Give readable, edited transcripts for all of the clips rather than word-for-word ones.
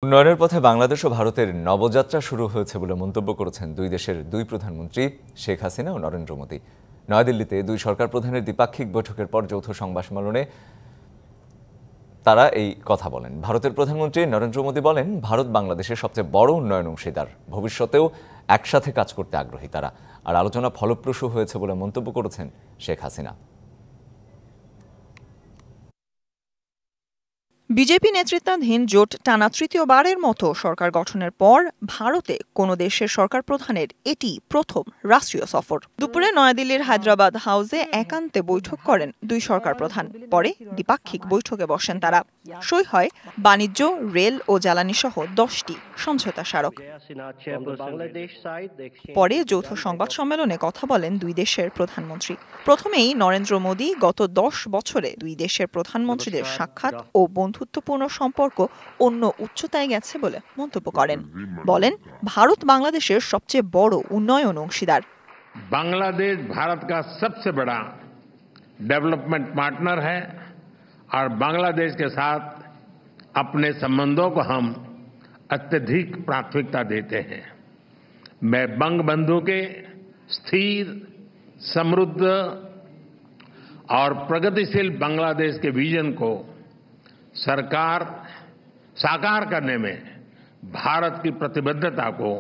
উন্নয়নের পথে বাংলাদেশ ও ভারতের নবযাত্রা শুরু হয়েছে বলে মন্তব্য করেছেন দুই দেশের দুই প্রধানমন্ত্রী শেখ হাসিনা ও নরেন্দ্র মোদী। নয়াদিল্লিতে দুই সরকার প্রধানের দ্বিপাক্ষিক বৈঠকের পর যৌথ সংবাদ সম্মেলনে তারা এই কথা বলেন। ভারতের প্রধানমন্ত্রী নরেন্দ্র মোদী বলেন, ভারত বাংলাদেশের সবচেয়ে বড় উন্নয়ন অংশীদার, ভবিষ্যতেও একসাথে কাজ করতে আগ্রহী তারা। আর আলোচনা ফলপ্রসূ হয়েছে বলে মন্তব্য করেছেন শেখ হাসিনা। বিজেপি নেতৃত্বাধীন জোট টানা তৃতীয়বারের মতো সরকার গঠনের পর ভারতে কোনো দেশের সরকার প্রধানের এটি প্রথম রাষ্ট্রীয় সফর। দুপুরে নয়াদিল্লির হায়দ্রাবাদ হাউসে একান্তে বৈঠক করেন দুই সরকার প্রধান। পরে দ্বিপাক্ষিক বৈঠকে বসেন তারা। সই হয় বাণিজ্য, রেল ও জ্বালানি সহ 10টি সমঝোতা স্মারক। পরে যৌথ সংবাদ সম্মেলনে কথা বলেন দুই দেশের প্রধানমন্ত্রী। প্রথমেই নরেন্দ্র মোদী গত 10 বছরে দুই দেশের প্রধানমন্ত্রীদের সাক্ষাৎ ও বন্ধুত্বপূর্ণ সম্পর্ক অন্য উচ্চতায় গেছে বলে মন্তব্য করেন। বলেন, ভারত বাংলাদেশের সবচেয়ে বড় উন্নয়ন অংশীদার। बांग्लादेश भारत का सबसे बड़ा डेवलपमेंट पार्टनर है और बांग्लादेश के साथ अपने संबंधों को हम अत्यधिक प्राथमिकता देते हैं। मैं बंगबंधु के स्थिर, समृद्ध और प्रगतिशील बांग्लादेश के विजन को साकार करने में भारत की प्रतिबद्धता को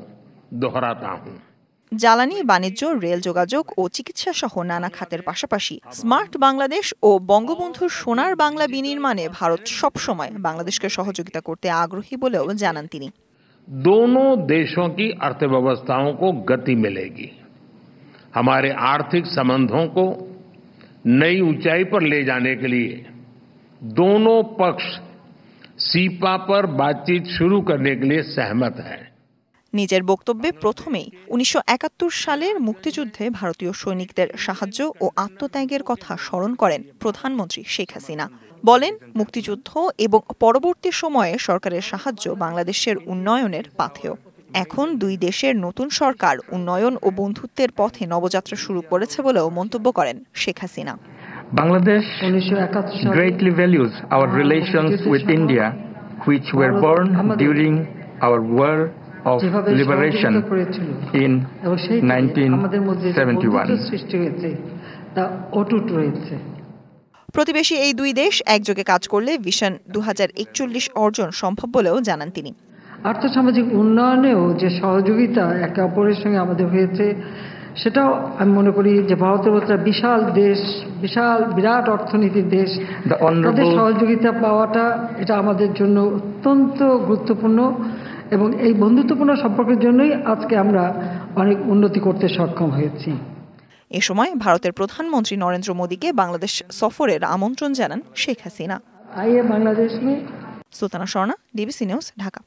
दोहराता हूं। জ্বালানি, বাণিজ্য, রেল যোগাযোগ ও চিকিৎসা সহ নানা খাতের পাশাপাশি স্মার্ট বাংলাদেশ ও বঙ্গবন্ধুর সোনার বাংলা বিনির্মাণে ভারত সবসময় বাংলাদেশকে সহযোগিতা করতে আগ্রহী বলেও জানান তিনি। दोनों देशों की अर्थव्यवस्थाओं को गति मिलेगी, हमारे आर्थिक संबंधों को नई ऊंचाई पर ले जाने के लिए दोनों पक्ष सीपा पर बातचीत शुरू करने के लिए सहमत हैं। নিজের বক্তব্যে প্রথমেই 1971 সালের মুক্তিযুদ্ধে ভারতীয় সৈনিকদের সাহায্য ও আত্মত্যাগের কথা স্মরণ করেন প্রধানমন্ত্রী শেখ হাসিনা। বলেন, মুক্তিযুদ্ধ এবং পরবর্তী সময়ে সরকারের সাহায্য বাংলাদেশের উন্নয়নের পাথেয়। এখন দুই দেশের নতুন সরকার উন্নয়ন ও বন্ধুত্বের পথে নবযাত্রা শুরু করেছে বলেও মন্তব্য করেন Sheikh Hasina. Bangladesh greatly values our relations with India, which were born during our war of liberation in 1971. প্রতিবেশী এই দুই দেশ একযোগে কাজ করলে ভিশন 2041 অর্জন সম্ভব বলেও জানান তিনি। আর্থসামাজিক উন্নয়নেও যে সহযোগিতা একে অপরের সঙ্গে আমাদের হয়েছে, সেটাও আমি মনে করি যে ভারতের মতো বিশাল দেশ, বিরাট অর্থনীতির দেশ, তাদের সহযোগিতা পাওয়াটা এটা আমাদের জন্য অত্যন্ত গুরুত্বপূর্ণ এবং এই বন্ধুত্বপূর্ণ সম্পর্কের জন্যই আজকে আমরা অনেক উন্নতি করতে সক্ষম হয়েছি। এ সময় ভারতের প্রধানমন্ত্রী নরেন্দ্র মোদীকে বাংলাদেশ সফরের আমন্ত্রণ জানান শেখ হাসিনা। আইয়ে বাংলাদেশ মে। Sultana Swarna, DBC news, Dhaka.